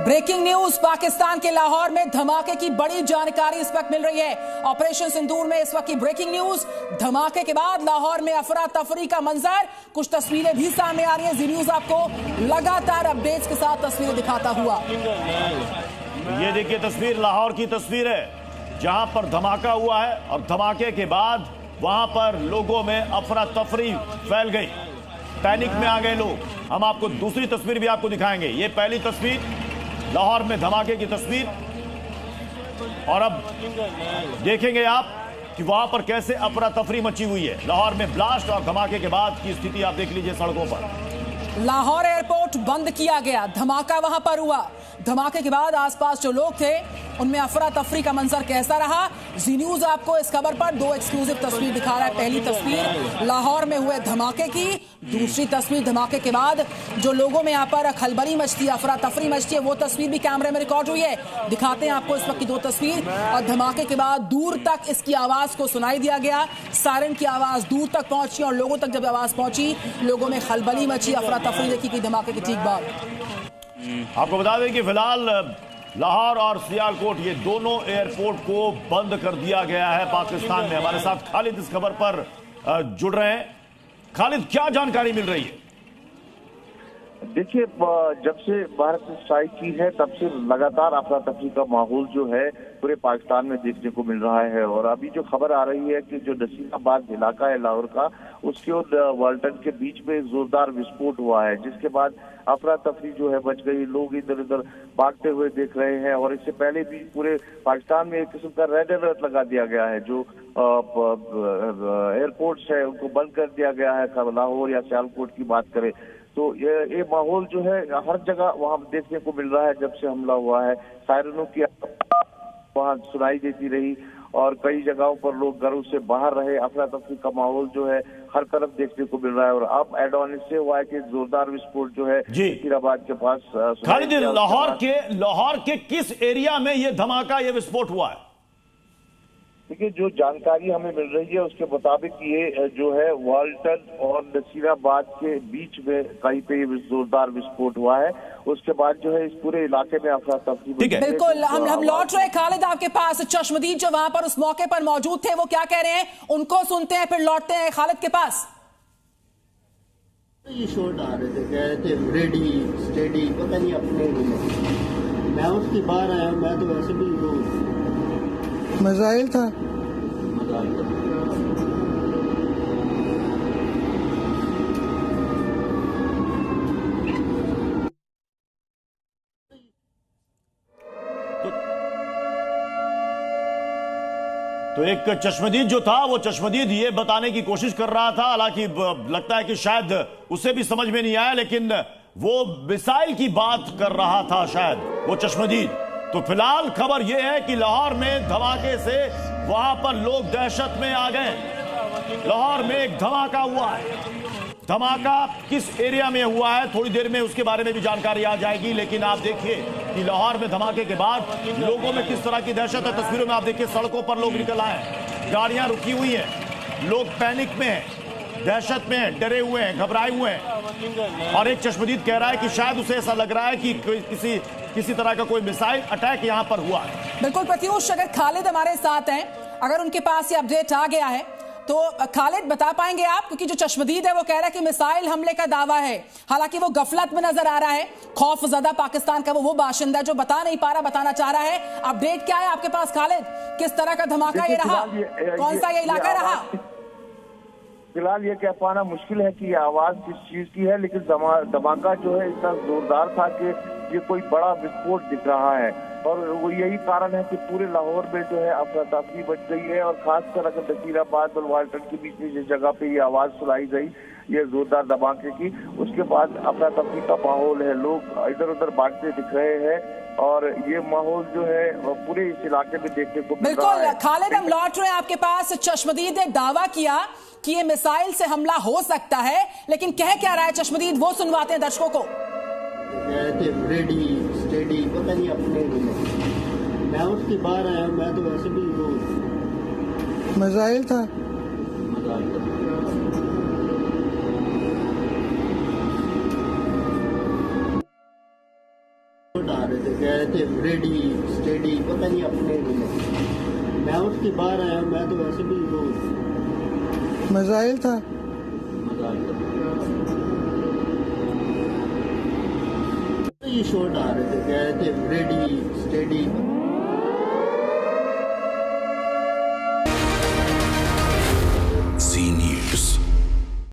Breaking news, Pakistan के लाहौर में धमाके की बड़ी जानकारी इस वक्त मिल रही है। ऑपरेशन सिंदूर में इस वक्त की ब्रेकिंग न्यूज। धमाके के बाद लाहौर में अफरा तफरी का मंजर, कुछ तस्वीरें भी सामने आ रही हैं। जी न्यूज आपको लगातार अपडेट्स के साथ तस्वीरें दिखाता हुआ। ये देखिए तस्वीर, लाहौर की तस्वीर है जहां पर धमाका हुआ है और धमाके के बाद वहां पर लोगों में अफरा तफरी फैल गई, पैनिक में आ गए लोग। हम आपको दूसरी तस्वीर भी आपको दिखाएंगे। ये पहली तस्वीर लाहौर में धमाके की तस्वीर, और अब देखेंगे आप कि वहां पर कैसे अफरा तफरी मची हुई है। लाहौर में ब्लास्ट और धमाके के बाद की स्थिति आप देख लीजिए सड़कों पर। लाहौर एयरपोर्ट बंद किया गया, धमाका वहां पर हुआ। धमाके के बाद आसपास जो लोग थे उनमें अफरा तफरी का मंजर कैसा रहा, जी न्यूज आपको इस खबर पर दो एक्सक्लूसिव तस्वीर दिखा रहा है। पहली तस्वीर लाहौर में हुए धमाके की, दूसरी तस्वीर धमाके के बाद जो लोगों में यहाँ पर खलबली मचती है, अफरा तफरी मचती है, वो तस्वीर भी कैमरे में रिकॉर्ड हुई है। दिखाते हैं आपको इस वक्त की दो तस्वीर। और धमाके के बाद दूर तक इसकी आवाज को सुनाई दिया गया, सायरन की आवाज दूर तक पहुंची और लोगों तक जब आवाज पहुंची लोगों में खलबली मची, अफरा तफरी देखी गई धमाके के ठीक बाद। आपको बता दें कि फिलहाल लाहौर और सियालकोट ये दोनों एयरपोर्ट को बंद कर दिया गया है पाकिस्तान में। हमारे साथ खालिद इस खबर पर जुड़ रहे हैं। खालिद, क्या जानकारी मिल रही है? देखिए, जब से भारत ने स्ट्राइक की है तब से लगातार अफरा तफरी का माहौल जो है पूरे पाकिस्तान में देखने को मिल रहा है। और अभी जो खबर आ रही है कि जो नसीराबाद इलाका है लाहौर का, उसके और वाल्टन के बीच में जोरदार विस्फोट हुआ है, जिसके बाद अफरा तफरी जो है मच गई। लोग इधर उधर भागते हुए देख रहे हैं। और इससे पहले भी पूरे पाकिस्तान में एक किस्म का रेड अलर्ट लगा दिया गया है। जो एयरपोर्ट्स है उनको बंद कर दिया गया है। लाहौर या सियालकोट की बात करें तो ये माहौल जो है हर जगह वहां देखने को मिल रहा है। जब से हमला हुआ है सायरनों की वहां सुनाई देती रही और कई जगहों पर लोग घरों से बाहर रहे। अफरा तफरी का माहौल जो है हर तरफ देखने को मिल रहा है। और अब एड ऑन इससे हुआ है कि जोरदार विस्फोट जो है नसीराबाद के पास। खालिद, लाहौर के किस एरिया में ये धमाका, ये विस्फोट हुआ है? देखिए, जो जानकारी हमें मिल रही है उसके मुताबिक ये जो है वाल्टन और नसीराबाद के बीच में कहीं पे जोरदार विस्फोट हुआ है। उसके बाद जो है इस पूरे इलाके में अफरा तफरी। बिल्कुल, हम लौट रहे खालिद आपके पास। चश्मदीद जो वहां पर उस मौके पर मौजूद थे वो क्या कह रहे हैं, उनको सुनते हैं फिर लौटते हैं खालिद के पास। ये शॉट आ रहे थे, कह रहे थे रेडी स्टेडी, पता नहीं अपने में। मैं उसके बाहर आया, मैं तो वैसे भी मिसाइल था। तो एक चश्मदीद जो था वो चश्मदीद ये बताने की कोशिश कर रहा था, हालांकि लगता है कि शायद उसे भी समझ में नहीं आया, लेकिन वो मिसाइल की बात कर रहा था शायद वो चश्मदीद। तो फिलहाल खबर यह है कि लाहौर में धमाके से वहां पर लोग दहशत में आ गए। लाहौर में एक धमाका हुआ है। धमाका किस एरिया में हुआ है थोड़ी देर में उसके बारे में भी जानकारी आ जाएगी। लेकिन आप देखिए कि लाहौर में धमाके के बाद लोगों में किस तरह की दहशत है। तस्वीरों में आप देखिए सड़कों पर लोग निकल आए, गाड़ियां रुकी हुई हैं, लोग पैनिक में हैं, दहशत में हैं, डरे हुए हैं, घबराए हुए हैं। और एक चश्मदीद कह रहा है कि शायद उसे ऐसा लग रहा है कि किसी तरह का कोई मिसाइल अटैक यहां पर हुआ है। बिल्कुल प्रत्यूष, अगर खालिद हमारे साथ हैं, अगर उनके पास ये अपडेट आ गया है तो खालिद बता पाएंगे आप, क्योंकि जो चश्मदीद है वो कह रहा है कि मिसाइल हमले का दावा है। हालांकि वो गफलत में नजर आ रहा है, खौफ ज़दा पाकिस्तान का वो बाशिंदा जो बता नहीं पा रहा, बताना चाह रहा है। अपडेट क्या है आपके पास खालिद, किस तरह का धमाका ये रहा, कौन सा ये इलाका रहा? फिलहाल ये कह पाना मुश्किल है कि ये आवाज किस चीज की है, लेकिन धमाका जो है इतना जोरदार था कि ये कोई बड़ा विस्फोट दिख रहा है। और वो यही कारण है कि पूरे लाहौर में जो है अफरा तफरी बच गई है। और खासकर अगर नसीराबाद और वाल्टन के बीच में जिस जगह पे ये आवाज सुनाई गई ये जोरदार धमाके की, उसके बाद अफरा तफरी का माहौल है, लोग इधर उधर भागते दिख रहे हैं। और ये माहौल जो है पूरे इस इलाके में देखने को मिल रहा है। बिल्कुल खालिद, हम लौट रहे हैं आपके पास। चश्मदीद ने दावा किया कि ये मिसाइल से हमला हो सकता है, लेकिन कह क्या रहा है चश्मदीद, वो सुनवाते हैं दर्शकों को। रेडी स्टेडी, पता नहीं अपने में। मैं उसके बाहर आया, मैं तो वैसे भी मिसाइल था। आ रहे थे, कह रहे थे रेडी स्टेडी, पता नहीं अपने रूम में। मैं उसके बाहर आया, मैं तो वैसे भी वो मिसाइल था। ये शॉट आ रहे थे, कह रहे थे रेडी स्टेडी।